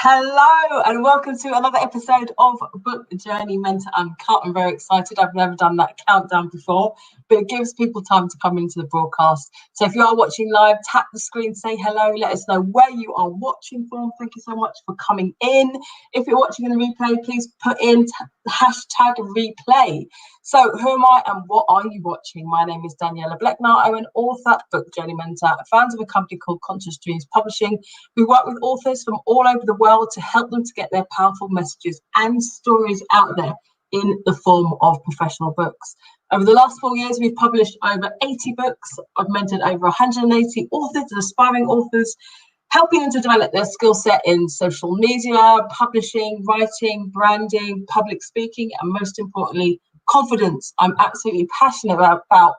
Hello and welcome to another episode of Book Journey Mentor Uncut. I'm very excited. I've never done that countdown before, but it gives people time to come into the broadcast. So if you are watching live, tap the screen, say hello, let us know where you are watching from. Thank you so much for coming in. If you're watching in the replay, please put in hashtag replay. So who am I and what are you watching? My name is Daniela Blecknar. I'm an author, book journey mentor, founder of a company called Conscious Dreams Publishing. We work with authors from all over the world to help them to get their powerful messages and stories out there in the form of professional books. Over the last 4 years, we've published over 80 books. I've mentored over 180 authors and aspiring authors, helping them to develop their skill set in social media, publishing, writing, branding, public speaking, and most importantly, confidence. I'm absolutely passionate about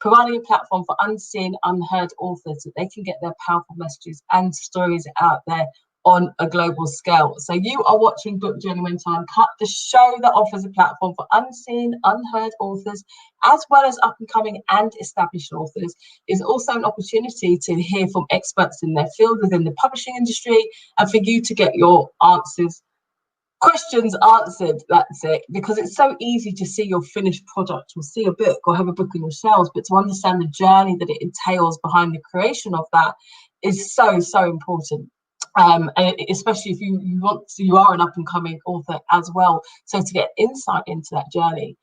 providing a platform for unseen, unheard authors that they can get their powerful messages and stories out there on a global scale. So you are watching Book Journey Mentor Uncut, the show that offers a platform for unseen, unheard authors, as well as up-and-coming and established authors. Is also an opportunity to hear from experts in their field within the publishing industry and for you to get your questions answered. That's it, because it's so easy to see your finished product or see a book or have a book on your shelves, but to understand the journey that it entails behind the creation of that is so important. And especially if you are an up-and-coming author as well, so to get insight into that journey.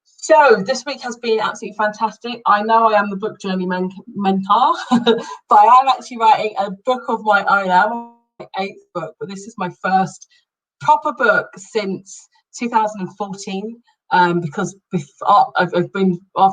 So this week has been absolutely fantastic. I know I am the book journey mentor, but I am actually writing a book of my own. I'm on my 8th book, but this is my first proper book since 2014. Because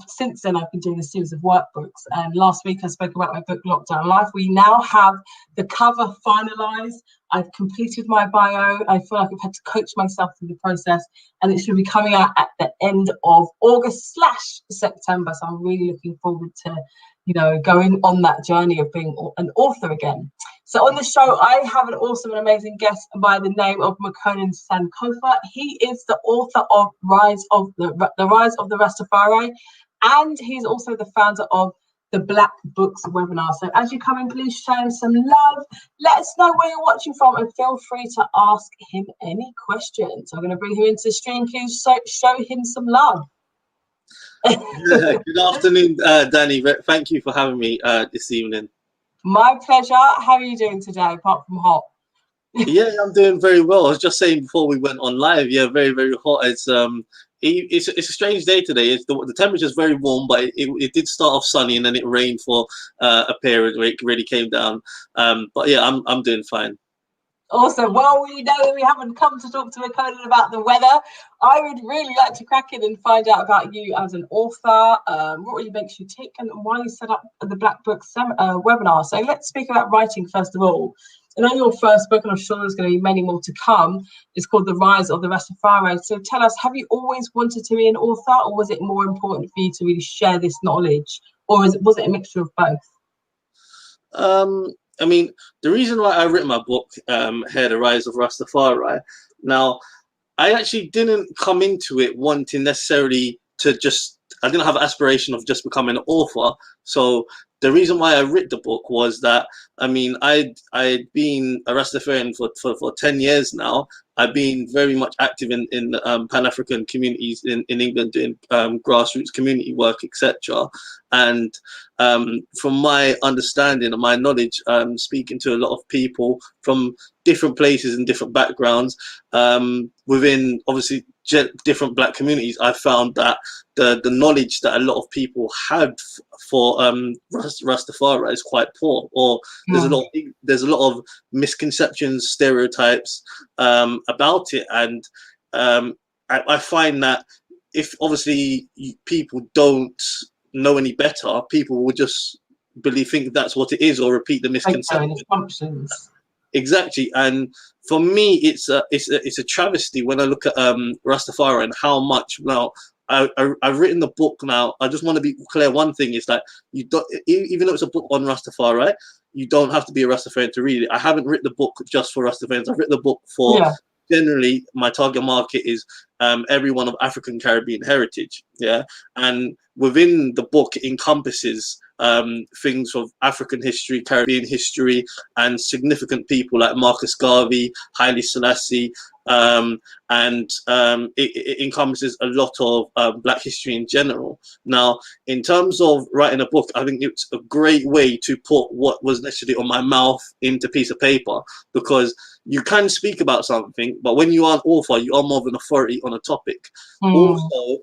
since then I've been doing a series of workbooks, and last week I spoke about my book Lockdown Life. We now have the cover finalized. I've completed my bio. I feel like I've had to coach myself through the process, and it should be coming out at the end of August/September. So I'm really looking forward to going on that journey of being an author again. So on the show, I have an awesome and amazing guest by the name of Makonnen Sankofa. He is the author of Rise of the Rise of the Rastafari, and he's also the founder of the Black Books webinar. So as you come in, please show him some love. Let us know where you're watching from, and feel free to ask him any questions. So I'm going to bring him into the stream. Please show him some love. Good afternoon, Danny. Thank you for having me this evening. My pleasure. How are you doing today, apart from hot? Yeah, I'm doing very well. I was just saying before we went on live, yeah, very, very hot. It's a strange day today. The temperature is very warm, but it did start off sunny and then it rained for a period where it really came down. But yeah, I'm doing fine. Awesome. Well, we know that we haven't come to talk to Makonnen about the weather. I would really like to crack in and find out about you as an author, what really makes you tick, and why you set up the Black Books webinar. So let's speak about writing first of all. And on your first book, and I'm sure there's going to be many more to come, it's called The Rise of the Rastafari. So tell us, have you always wanted to be an author, or was it more important for you to really share this knowledge, or was it a mixture of both? I mean, the reason why I written my book, here, The Rise of Rastafari, now, I actually didn't come into it wanting necessarily to I didn't have aspiration of just becoming an author. So the reason why I wrote the book was that, I mean, I'd been a Rastafarian for 10 years now. I've been very much active in Pan-African communities in England, doing grassroots community work, etc. And from my understanding and my knowledge, speaking to a lot of people from different places and different backgrounds, within obviously different Black communities, I found that the knowledge that a lot of people had for Rastafari is quite poor, or there's a lot of misconceptions, stereotypes about it, and I find that if obviously people don't know any better, people will just think that's what it is, or repeat the misconceptions. Exactly. And for me, it's a travesty when I look at Rastafari and how much now. I've written the book now. I just want to be clear. One thing is that you don't, even though it's a book on Rastafari, you don't have to be a Rastafarian to read it. I haven't written the book just for Rastafarians. I've written the book for generally my target market is everyone of African Caribbean heritage. Yeah, and within the book encompasses things of African history, Caribbean history, and significant people like Marcus Garvey, Haile Selassie, it encompasses a lot of Black history in general. Now, in terms of writing a book, I think it's a great way to put what was literally on my mouth into a piece of paper, because you can speak about something, but when you are an author, you are more of an authority on a topic. Also,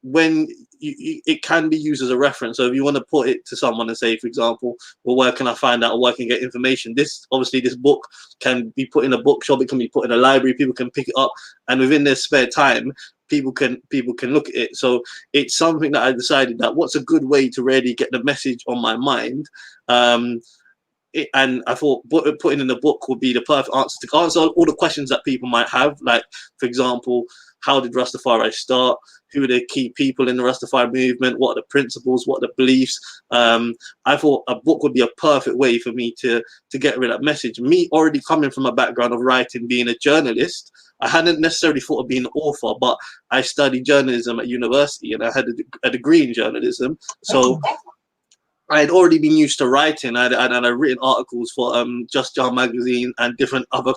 when it can be used as a reference. So if you want to put it to someone and say, for example, well, where can I find out or where can I get information? This book can be put in a bookshop, it can be put in a library, people can pick it up, and within their spare time, people can look at it. So it's something that I decided that what's a good way to really get the message on my mind. And I thought putting in the book would be the perfect answer to answer all the questions that people might have. Like, for example, how did Rastafari start? Who are the key people in the Rastafari movement? What are the principles? What are the beliefs? I thought a book would be a perfect way for me to get rid of that message. Me already coming from a background of writing, being a journalist, I hadn't necessarily thought of being an author, but I studied journalism at university and I had a degree in journalism. So I had already been used to writing. I'd written articles for Just John magazine and different other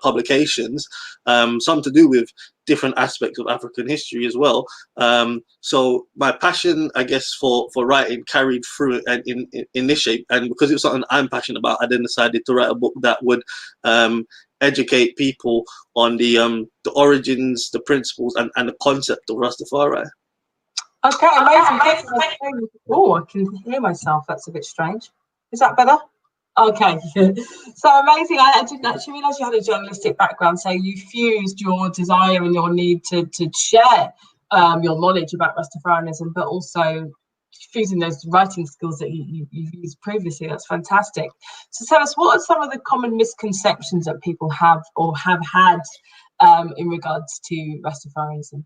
publications, some to do with different aspects of African history as well. So my passion, I guess, for writing carried through and in this shape. And because it was something I'm passionate about, I then decided to write a book that would educate people on the origins, the principles, and the concept of Rastafari. Okay, amazing. Oh, I can hear myself. That's a bit strange. Is that better? Okay. So amazing. I didn't actually realise you had a journalistic background. So you fused your desire and your need to share your knowledge about Rastafarianism, but also fusing those writing skills that you've used previously. That's fantastic. So tell us, what are some of the common misconceptions that people have or have had in regards to Rastafarianism?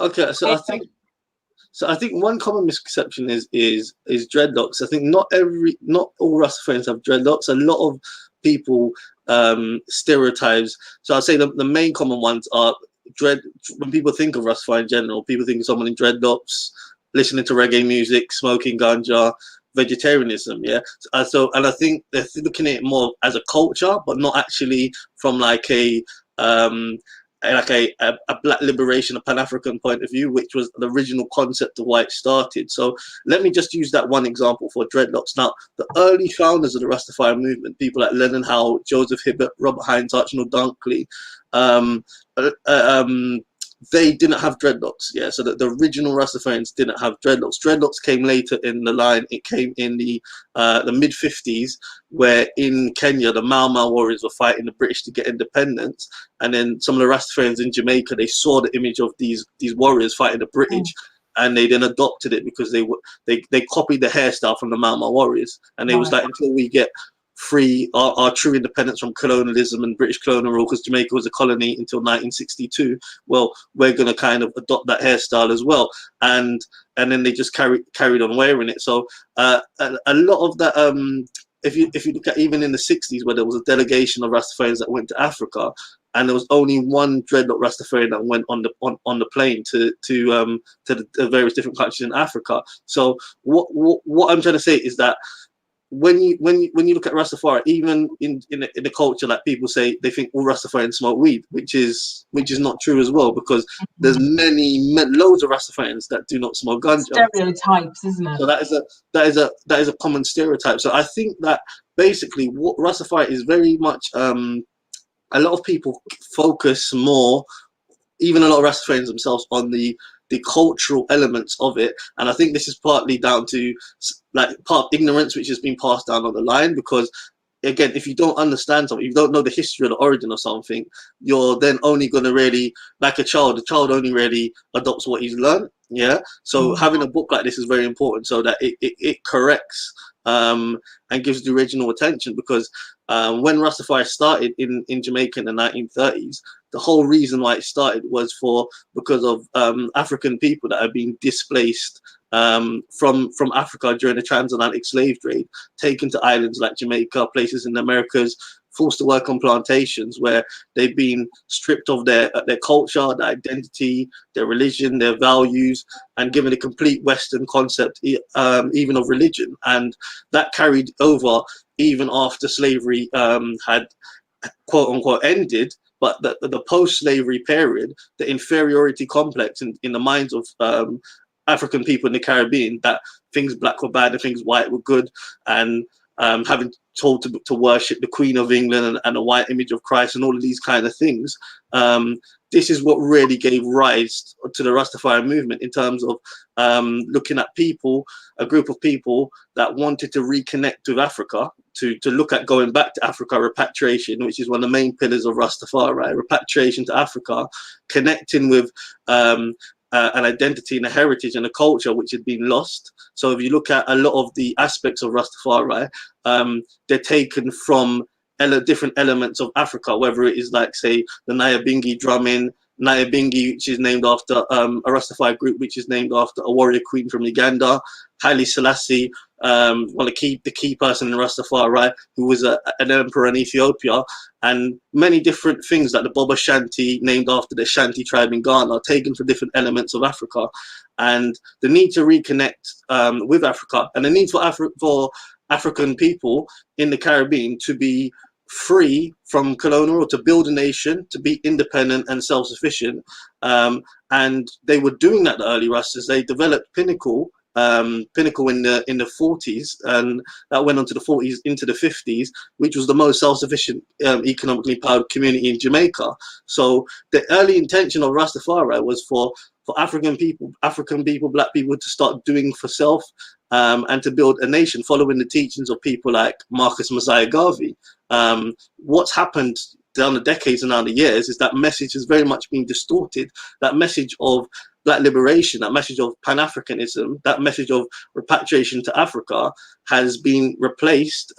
Okay, so I think one common misconception is dreadlocks. I think not all Rastafarians have dreadlocks. A lot of people stereotypes. So I'd say the main common ones are when people think of Rastafari in general, people think of someone in dreadlocks, listening to reggae music, smoking ganja, vegetarianism. Yeah. And I think they're looking at it more as a culture, but not actually from like a Black liberation, a Pan-African point of view, which was the original concept of why it started. So let me just use that one example for dreadlocks. Now, the early founders of the Rastafari movement, people like Lennon Howe, Joseph Hibbert, Robert Hines, Archibald Dunkley, they didn't have dreadlocks. Yeah, so the original Rastafarians didn't have dreadlocks. Dreadlocks came later in the line. It came in the mid-50s, where in Kenya the Mau Mau warriors were fighting the British to get independence, and then some of the Rastafarians in Jamaica, they saw the image of these warriors fighting the British, and they then adopted it because they copied the hairstyle from the Mau Mau warriors, and they was like, until we get free our true independence from colonialism and British colonial rule, because Jamaica was a colony until 1962. Well, we're going to kind of adopt that hairstyle as well, and then they just carried on wearing it. So a lot of that, if you look at even in the 60s, where there was a delegation of Rastafarians that went to Africa, and there was only one dreadlock Rastafarian that went on the plane to the various different countries in Africa. So what I'm trying to say is that when you look at Rastafari, even in the culture, like people say they think all Rastafarians smoke weed, which is not true as well, because there's loads of Rastafarians that do not smoke ganja. Stereotypes, isn't it? So that is a common stereotype. So I think that basically what Rastafari is very much a lot of people focus more, even a lot of Rastafarians themselves, on the cultural elements of it, and I think this is partly down to like part ignorance, which has been passed down on the line. Because again, if you don't understand something, if you don't know the history or the origin of something, you're then only going to really, like a child only really adopts what he's learned. Yeah. So having a book like this is very important, so that it corrects and gives the original attention. Because when Rastafari started in Jamaica in the 1930s, the whole reason why it started was because of African people that had been displaced from Africa during the transatlantic slave trade, taken to islands like Jamaica, places in the Americas, forced to work on plantations where they've been stripped of their culture, their identity, their religion, their values, and given a complete Western concept, even of religion. And that carried over even after slavery had quote unquote ended. But the post-slavery period, the inferiority complex in the minds of African people in the Caribbean, that things black were bad and things white were good, and having told to worship the Queen of England and the white image of Christ and all of these kind of things. This is what really gave rise to the Rastafari movement in terms of looking at people, a group of people that wanted to reconnect with Africa, to look at going back to Africa, repatriation, which is one of the main pillars of Rastafari, repatriation to Africa, connecting with an identity and a heritage and a culture which had been lost. So if you look at a lot of the aspects of Rastafari, they're taken from different elements of Africa, whether it is like, say, the Nyabingi drumming, Nyabingi, which is named after a Rastafari group, which is named after a warrior queen from Uganda, Haile Selassie, the key person in Rastafari, who was an emperor in Ethiopia, and many different things like the Boba Shanti, named after the Shanti tribe in Ghana, taken from different elements of Africa. And the need to reconnect with Africa, and the need for African people in the Caribbean to be free from colonial, or to build a nation, to be independent and self-sufficient. And they were doing that, the early Rastas. They developed Pinnacle in the 40s, and that went on to the 40s into the 50s, which was the most self-sufficient economically powered community in Jamaica. So the early intention of Rastafari was for African people, black people, to start doing for self, and to build a nation following the teachings of people like Marcus Garvey. What's happened down the decades and down the years is that message has very much been distorted. That message of black liberation, that message of Pan-Africanism, that message of repatriation to Africa has been replaced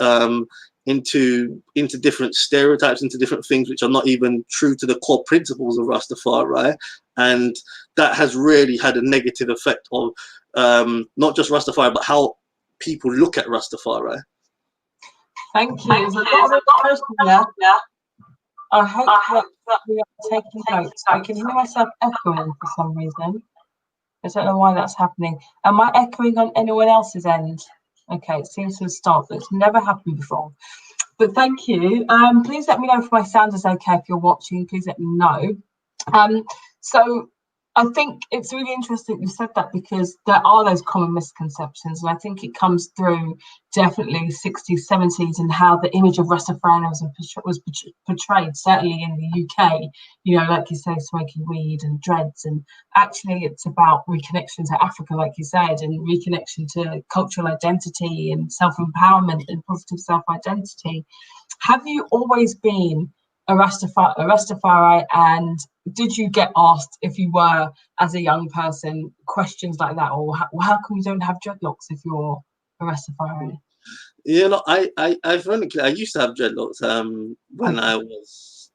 into different stereotypes, into different things which are not even true to the core principles of Rastafari. And that has really had a negative effect of not just Rastafari, but how people look at Rastafari. Thank you. There's a lot of question there. I hope that we are taking notes. I can hear myself echoing for some reason. I don't know why that's happening. Am I echoing on anyone else's end? Okay, it seems to have stopped. It's never happened before. But thank you. Please let me know if my sound is okay. If you're watching, please let me know. So I think it's really interesting you said that, because there are those common misconceptions, and I think it comes through definitely 60s, 70s, and how the image of Rastafarianism was portrayed, certainly in the UK, you know, like you say, smoking weed and dreads, and actually it's about reconnection to Africa, like you said, and reconnection to cultural identity and self-empowerment and positive self-identity. Have you always been a Rastafari, and did you get asked, if you were as a young person, questions like that, or how come you don't have dreadlocks if you're a Rastafari? You know, I ironically, I used to have dreadlocks when I was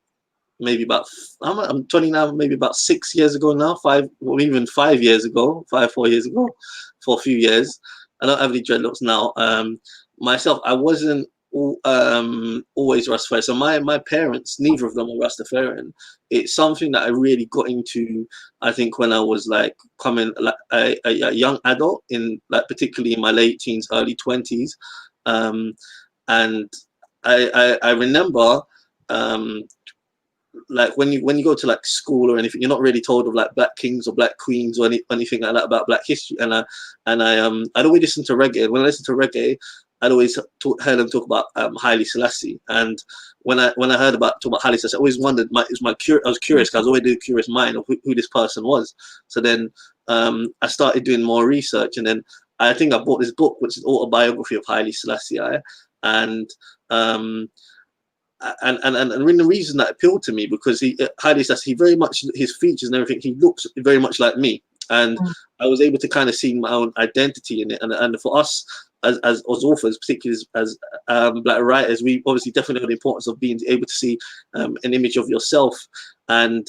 maybe about, I'm 20 now, maybe about 6 years ago now, 5 or even 5 years ago, 4 years ago, for a few years. I don't have any dreadlocks now. Myself, I wasn't always Rastafari. So my parents, neither of them were Rastafarian. It's something that I really got into, I think, when I was like coming like a young adult, in like particularly in my late teens, early 20s. And I remember like when you go to like school or anything, you're not really told of like black kings or black queens or anything like that about black history. And I'd always listen to reggae. When I listened to reggae, I'd always heard them talk about Haile Selassie. And when I heard talk about Haile Selassie, I always wondered, I was curious, because I was always a curious mind of who this person was. So then I started doing more research, and then I think I bought this book, which is autobiography of Haile Selassie I. And the reason that appealed to me, because Haile Selassie, very much, his features and everything, he looks very much like me. And I was able to kind of see my own identity in it. And for us, as authors, particularly as black writers, we obviously definitely have the importance of being able to see an image of yourself. And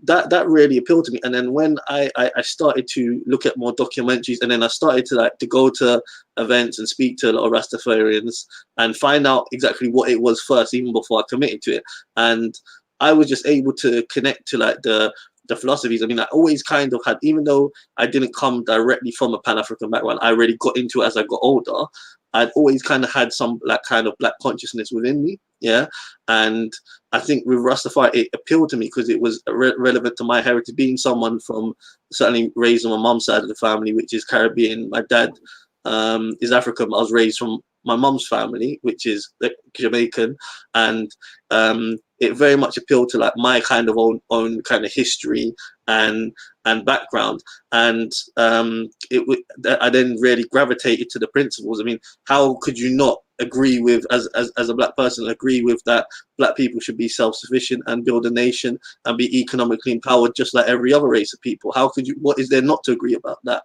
that really appealed to me. And then when I started to look at more documentaries, and then I started to go to events and speak to a lot of Rastafarians and find out exactly what it was first, even before I committed to it. And I was just able to connect to like the philosophies. I mean, I always kind of had, even though I didn't come directly from a Pan-African background, I really got into it as I got older. I'd always kind of had some like kind of black consciousness within me, yeah. And I think with Rastafari, it appealed to me because it was relevant to my heritage, being someone from, certainly raised on my mom's side of the family, which is Caribbean. My dad is African, but I was raised from my mom's family, which is Jamaican, and it very much appealed to like my kind of own kind of history and background. And I then really gravitated to the principles. I mean, how could you not agree with, as a black person, agree with that black people should be self-sufficient and build a nation and be economically empowered just like every other race of people? How could you, what is there not to agree about that?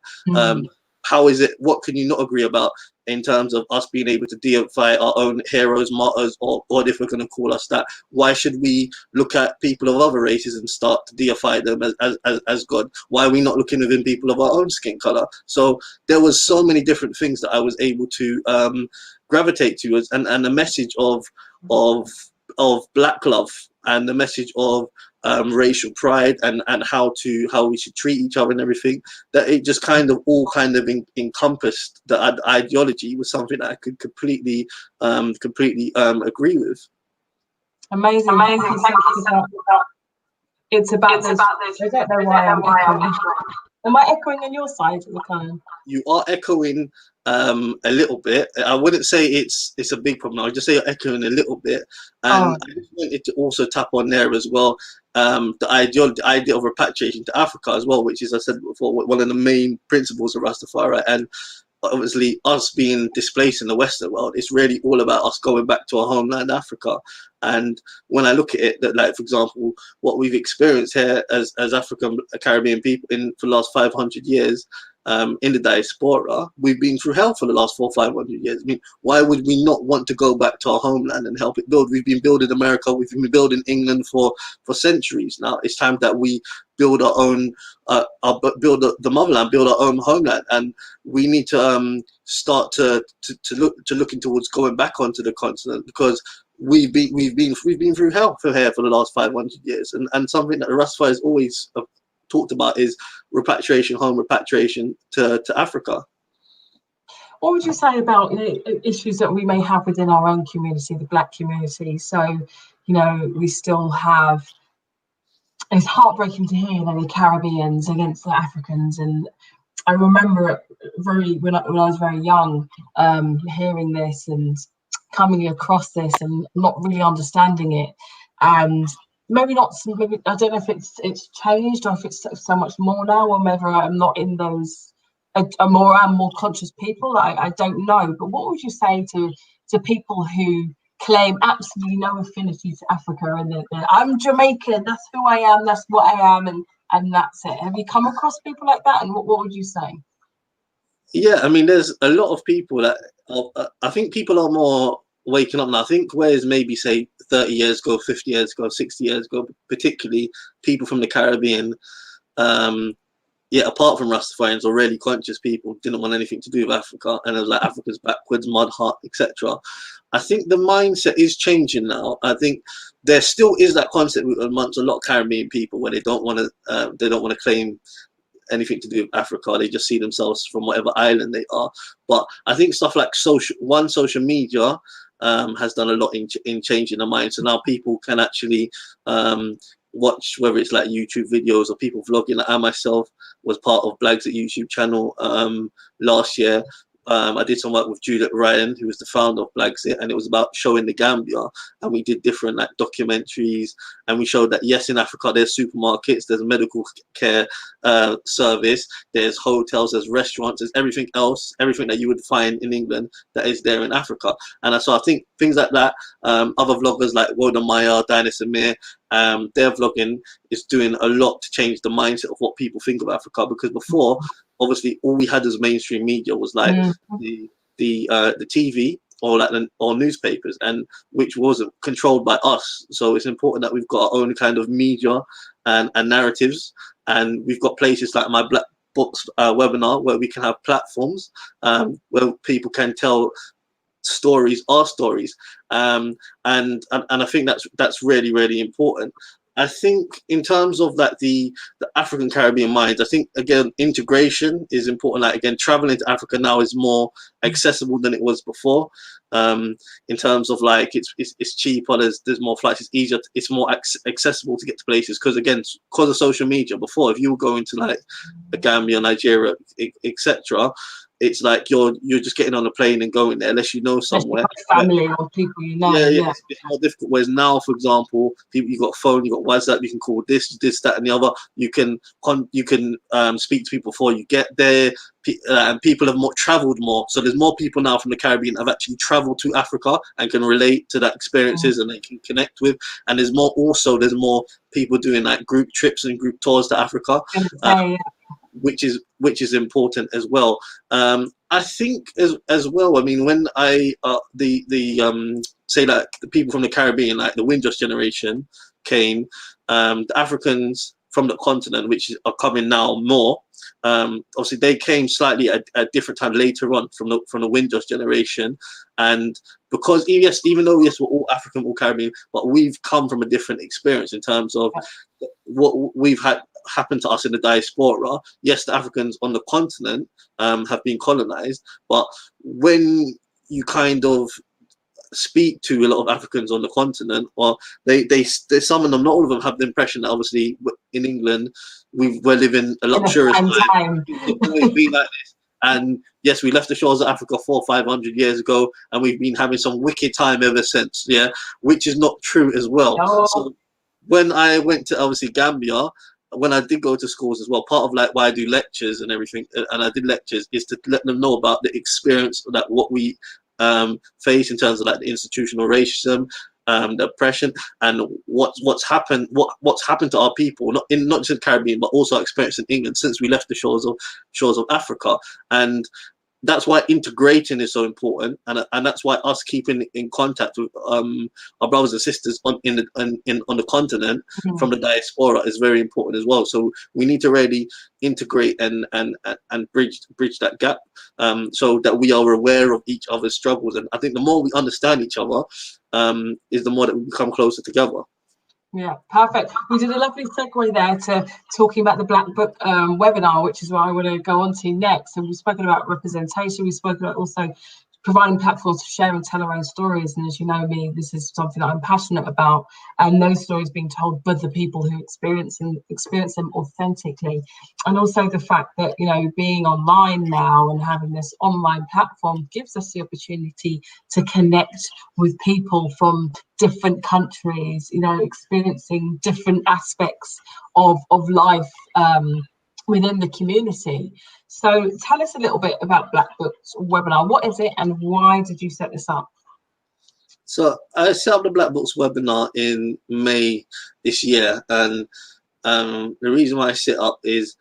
How is it, what can you not agree about in terms of us being able to deify our own heroes, martyrs, or if we're going to call us that? Why should we look at people of other races and start to deify them as God? Why are we not looking within people of our own skin color? So there was so many different things that I was able to gravitate to, and the message of black love, and the message of racial pride, and how we should treat each other and everything, that it just kind of all kind of encompassed the ideology, was something that I could completely agree with. Amazing. It's about this. I don't know why I'm echoing. Am I echoing on your side at the time? You are echoing a little bit. I wouldn't say it's a big problem. I would just say you're echoing a little bit. And I just wanted to also tap on there as well, the idea of repatriation to Africa as well, which is, I said before, one of the main principles of Rastafari. And obviously us being displaced in the Western world, it's really all about us going back to our homeland, Africa. And when I look at it, that, like, for example, what we've experienced here as African Caribbean people for the last 500 years, in the diaspora, we've been through hell for the last 400 or 500 years. I mean, why would we not want to go back to our homeland and help it build? We've been building America, we've been building England for centuries now. It's time that we build our own, build the motherland, build our own homeland, and we need to start to looking towards going back onto the continent, because we've been through hell for the last 500 years, and something that the Rastafari has always talked about is repatriation home, repatriation to Africa. What would you say about issues that we may have within our own community, the black community? So, we still have, it's heartbreaking to hear the Caribbeans against the Africans. And I remember when I was very young, hearing this and coming across this and not really understanding it. And maybe I don't know if it's changed, or if it's so much more now, or whether I'm not in those I'm more conscious people. I don't know. But what would you say to people who claim absolutely no affinity to Africa, and I'm Jamaican, that's who I am, that's what I am, and that's it? Have you come across people like that, and what would you say? Yeah, I mean, there's a lot of people that I think people are more waking up now. I think whereas maybe say 30 years ago, 50 years ago, 60 years ago, particularly people from the Caribbean, apart from Rastafarians or really conscious people, didn't want anything to do with Africa, and it was like Africa's backwards, mud hut, etc. I think the mindset is changing now. I think there still is that concept amongst a lot of Caribbean people where they don't want to claim anything to do with Africa. They just see themselves from whatever island they are. But I think stuff like social media has done a lot in changing the mind. So now people can actually watch, whether it's like YouTube videos or people vlogging. Like I myself was part of Blags at YouTube channel last year. I did some work with Juliet Ryan, who was the founder of Blagsit, and it was about showing the Gambia. And we did different like documentaries, and we showed that yes, in Africa there's supermarkets, there's medical care service, there's hotels, there's restaurants, there's everything else, everything that you would find in England that is there in Africa. And so I think things like that, other vloggers like Woda Maya, Diana Samir, their vlogging is doing a lot to change the mindset of what people think of Africa, because before, obviously, all we had as mainstream media was like the TV or newspapers, and which wasn't controlled by us. So it's important that we've got our own kind of media and narratives. And we've got places like my Black Books webinar, where we can have platforms where people can tell stories, our stories, and I think that's really, really important. I think in terms of that, the African Caribbean minds, I think again integration is important. Like again, traveling to Africa now is more accessible than it was before. In terms of like it's cheaper, there's more flights, it's easier, it's more accessible to get to places, because again, because of social media. Before, if you were going to like Gambia, Nigeria, etc., it's like you're just getting on a plane and going there, unless you know somewhere. Family or people you know. Yeah. It's more difficult. Whereas now, for example, people, you've got phone, you've got WhatsApp, you can call this, that, and the other. You can speak to people before you get there. And people have traveled more. So there's more people now from the Caribbean that have actually traveled to Africa and can relate to that experiences and they can connect with. And there's more people doing like group trips and group tours to Africa. Which is important as well. I think as well. I mean, when I say like the people from the Caribbean, like the Windrush generation came, the Africans from the continent, which are coming now more. Obviously, they came slightly at a different time later on from the Windrush generation, and because even though we're all African, all Caribbean, but we've come from a different experience in terms of what we've had happen to us in the diaspora. Yes, the Africans on the continent have been colonized, but when you kind of speak to a lot of Africans on the continent, or they some of them, not all of them, have the impression that obviously in England we're living a luxurious time. It's always been like this. And yes, we left the shores of Africa 400 or 500 years ago, and we've been having some wicked time ever since. Yeah, which is not true as well. So when I went to obviously Gambia, when I did go to schools as well, part of like why I do lectures and everything, and I did lectures, is to let them know about the experience that what we face in terms of like the institutional racism, the oppression, and what's happened to our people, not just in the Caribbean, but also our experience in England since we left the shores of Africa. And that's why integrating is so important, and that's why us keeping in contact with our brothers and sisters on the continent from the diaspora is very important as well. So we need to really integrate and bridge that gap, so that we are aware of each other's struggles. And I think the more we understand each other, is the more that we become closer together. Yeah, perfect. We did a lovely segue there to talking about the Black Book webinar, which is what I want to go on to next. And we've spoken about representation. We've spoken about also providing platforms to share and tell our own stories. And as you know me, this is something that I'm passionate about. And those stories being told by the people who experience them authentically. And also the fact that, you know, being online now and having this online platform gives us the opportunity to connect with people from different countries, you know, experiencing different aspects of life within the community. So tell us a little bit about Black Books webinar. What is it and why did you set this up? So I set up the Black Books webinar in May this year, and the reason why I set up is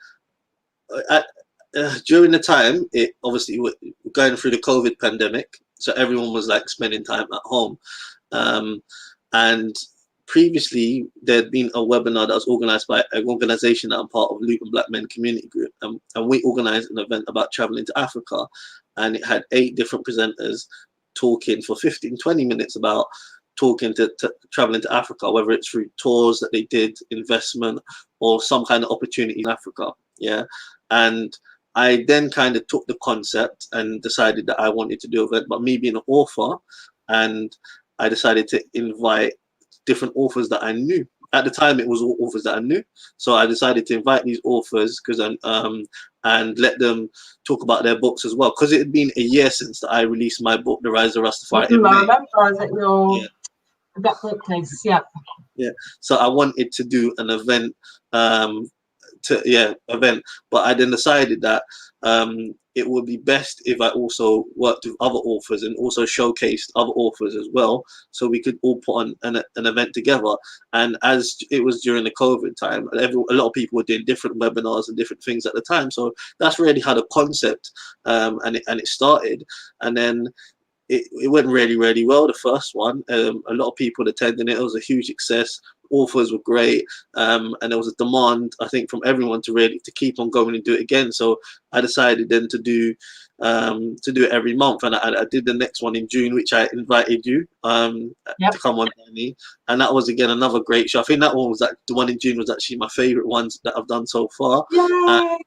during the time, it obviously we're going through the COVID pandemic, so everyone was like spending time at home, and previously there'd been a webinar that was organized by an organization that I'm part of, Luton Black Men Community Group, and we organized an event about traveling to Africa, and it had 8 different presenters talking for 15-20 minutes about talking to traveling to Africa, whether it's through tours that they did, investment, or some kind of opportunity in Africa. Yeah, and I then kind of took the concept and decided that I wanted to do an event, but me being an author, and I decided to invite different authors that I knew. At the time, it was all authors that I knew. So I decided to invite these authors and let them talk about their books as well. Because it had been a year since I released my book, The Rise of Rastafari. I remember I was at your Black Book place. Yeah. Yeah. So I wanted to do an event, but I then decided that it would be best if I also worked with other authors and also showcased other authors as well, so we could all put on an event together. And as it was during the COVID time, a lot of people were doing different webinars and different things at the time. So that's really how the concept and it started. And then it went really, really well, the first one. A lot of people attending it. It was a huge success. authors were great, and there was a demand, I think, from everyone to keep on going and do it again. So I decided then to do it every month, and I did the next one in June, which I invited you to come on, Danny, and that was again another great show. I think that one was the one in June was actually my favorite ones that I've done so far. Yay!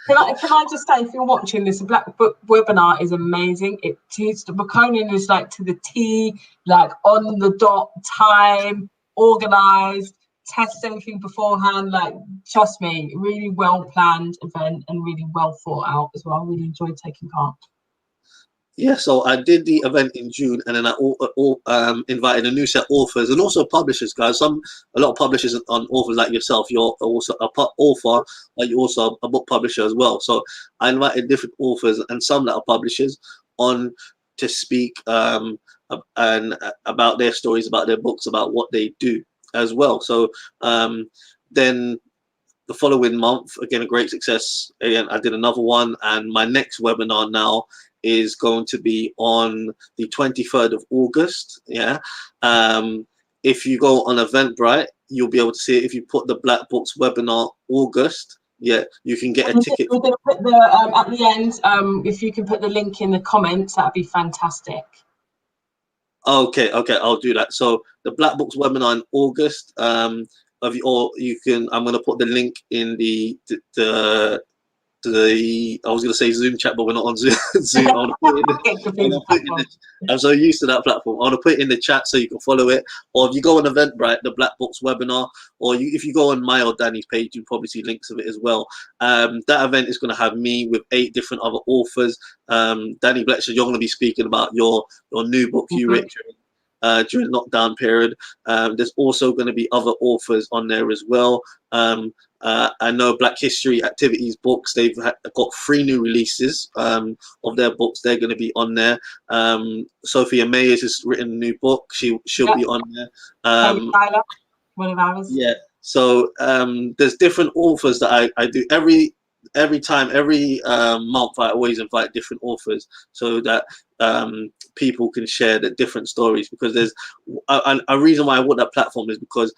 Can I just say, if you're watching this, the Black Book webinar is amazing. The Makonnen is like to the T, like on the dot, time, organized, test everything beforehand. Like, trust me, really well planned event and really well thought out as well. I really enjoyed taking part. Yeah, so I did the event in June, and then I invited a new set of authors and also publishers, guys. A lot of publishers and authors like yourself. You're also a author, but you're also a book publisher as well. So I invited different authors and some that are publishers on to speak and about their stories, about their books, about what they do as well. So then the following month, again, a great success. Again, I did another one, and my next webinar now is going to be on the 23rd of August. Yeah. If you go on Eventbrite, you'll be able to see it. If you put the Black Books webinar August, yeah, you can get a ticket. We're going to put the at the end. If you can put the link in the comments, that'd be fantastic. Okay, I'll do that. So the Black Books webinar in August. Or you can. I'm going to put the link in the I was going to say Zoom chat, but we're not on Zoom. I'm so used to that platform. I want to put it in the chat so you can follow it. Or if you go on Eventbrite, the Black Books webinar, or if you go on my or Danny's page, you'll probably see links of it as well. That event is going to have me with 8 different other authors. Danny Bletcher, you're going to be speaking about your new book you wrote during the lockdown period. There's also going to be other authors on there as well. I know Black History Activities books, they've got 3 new releases of their books. They're going to be on there. Sophia May has just written a new book. She'll be on there. One of ours. Yeah. So there's different authors that I do every month. I always invite different authors so that people can share the different stories, because there's a reason why I want that platform is because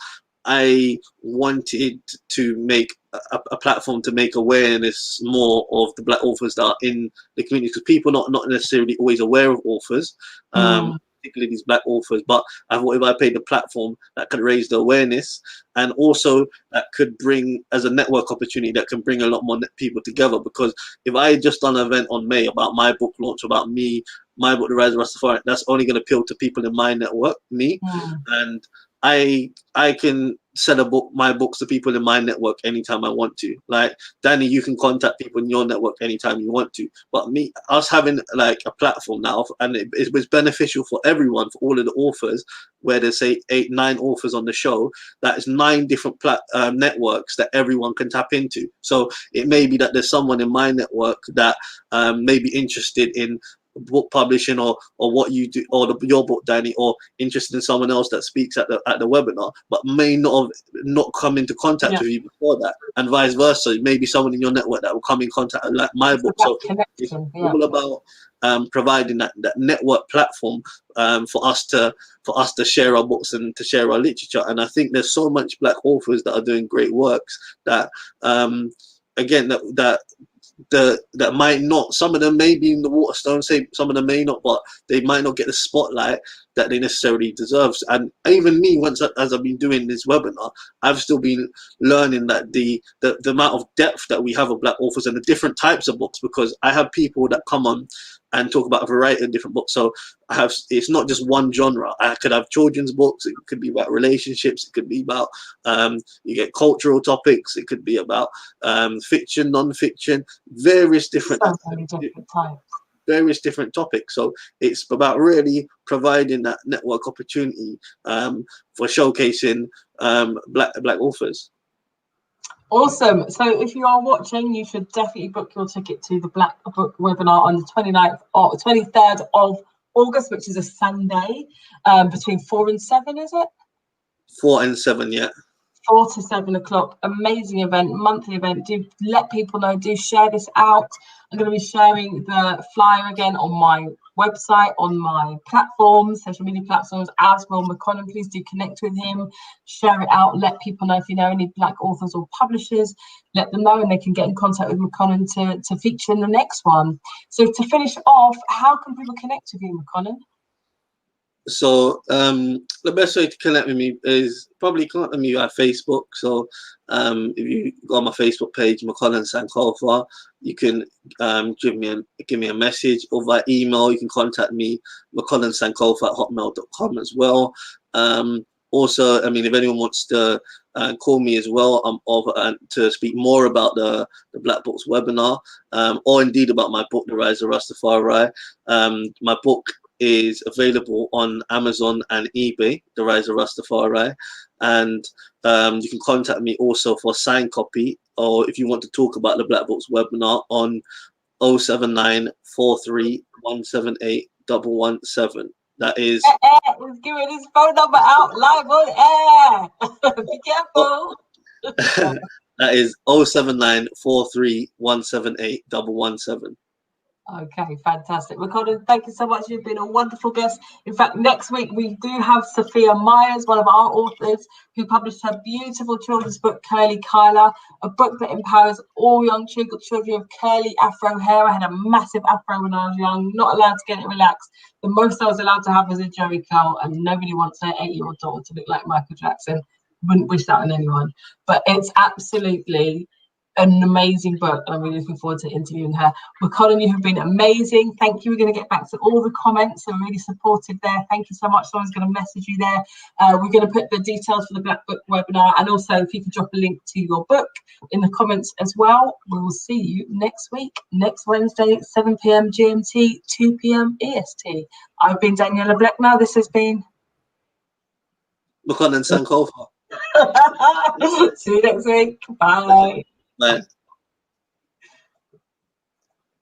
I wanted to make a platform to make awareness more of the Black authors that are in the community, because people not necessarily always aware of authors, particularly these Black authors. But I thought if I paid a platform that could raise the awareness, and also that could bring, as a network opportunity, that can bring a lot more people together. Because if I had just done an event on May about my book launch, about me, my book, The Rise of Rastafari, that's only going to appeal to people in my network, me, and I can sell my books to people in my network anytime I want to. Like Danny, you can contact people in your network anytime you want to. But us having like a platform now, and it was beneficial for everyone, for all of the authors, where there's say 8, 9 authors on the show. That is 9 different networks that everyone can tap into. So it may be that there's someone in my network that may be interested in book publishing or what you do, or your book, Danny, or interested in someone else that speaks at the webinar, but may not come into contact with you before that, and vice versa. Maybe someone in your network that will come in contact with like my book. So it's all about providing that network platform for us to share our books and to share our literature. And I think there's so much Black authors that are doing great works that again that might not, some of them may be in the Waterstone, say some of them may not, but they might not get the spotlight that they necessarily deserve. And even me, as I've been doing this webinar, I've still been learning that the amount of depth that we have of Black authors and the different types of books, because I have people that come on and talk about a variety of different books. So it's not just one genre. I could have children's books. It could be about relationships. It could be about you get cultural topics. It could be about fiction, non-fiction, various different topics. So it's about really providing that network opportunity for showcasing black authors. Awesome. So if you are watching, you should definitely book your ticket to the Black Book webinar on the 23rd of August, which is a Sunday, between 4 and 7, is it? 4 and 7, yeah. 4 to 7 o'clock. Amazing event, monthly event. Do let people know, do share this out. I'm going to be sharing the flyer again on my website, on my platforms, social media platforms, as well. Makonnen, please do connect with him, share it out, let people know if you know any Black authors or publishers, let them know, and they can get in contact with Makonnen to feature in the next one. So to finish off, how can people connect with you, Makonnen? So the best way to connect with me is probably connect with me at Facebook. So if you go on my Facebook page, Makonnen Sankofa, you can give me a message, or via email you can contact me, makonnensankofa@hotmail.com as well. Also, I mean, if anyone wants to call me as well, I'm over to speak more about the Black Books webinar, or indeed about my book, The Rise of Rastafari. My book is available on Amazon and eBay, The Rise of Rastafari, and you can contact me also for a signed copy, or if you want to talk about the Black Books webinar, on 07943178117. That is He's giving his phone number out live on air. Be careful. that is 07943178117. Okay, fantastic. Makonnen, thank you so much. You've been a wonderful guest. In fact, next week we do have Sophia Myers, one of our authors, who published her beautiful children's book, Curly Kyla, a book that empowers all young children with curly afro hair. I had a massive afro when I was young, not allowed to get it relaxed. The most I was allowed to have was a Joey curl, and nobody wants their 8-year-old daughter to look like Michael Jackson. Wouldn't wish that on anyone. But it's absolutely an amazing book. I'm really looking forward to interviewing her. Makonnen, you have been amazing. Thank you. We're going to get back to all the comments. I'm really supportive there. Thank you so much. Someone's going to message you there. We're going to put the details for the Black Book webinar, and also if you could drop a link to your book in the comments as well. We will see you next week, next Wednesday, 7 p.m. GMT, 2 p.m. EST. I've been Daniela Bleckner. This has been Makonnen Sankofa. See you next week. Bye. Bye.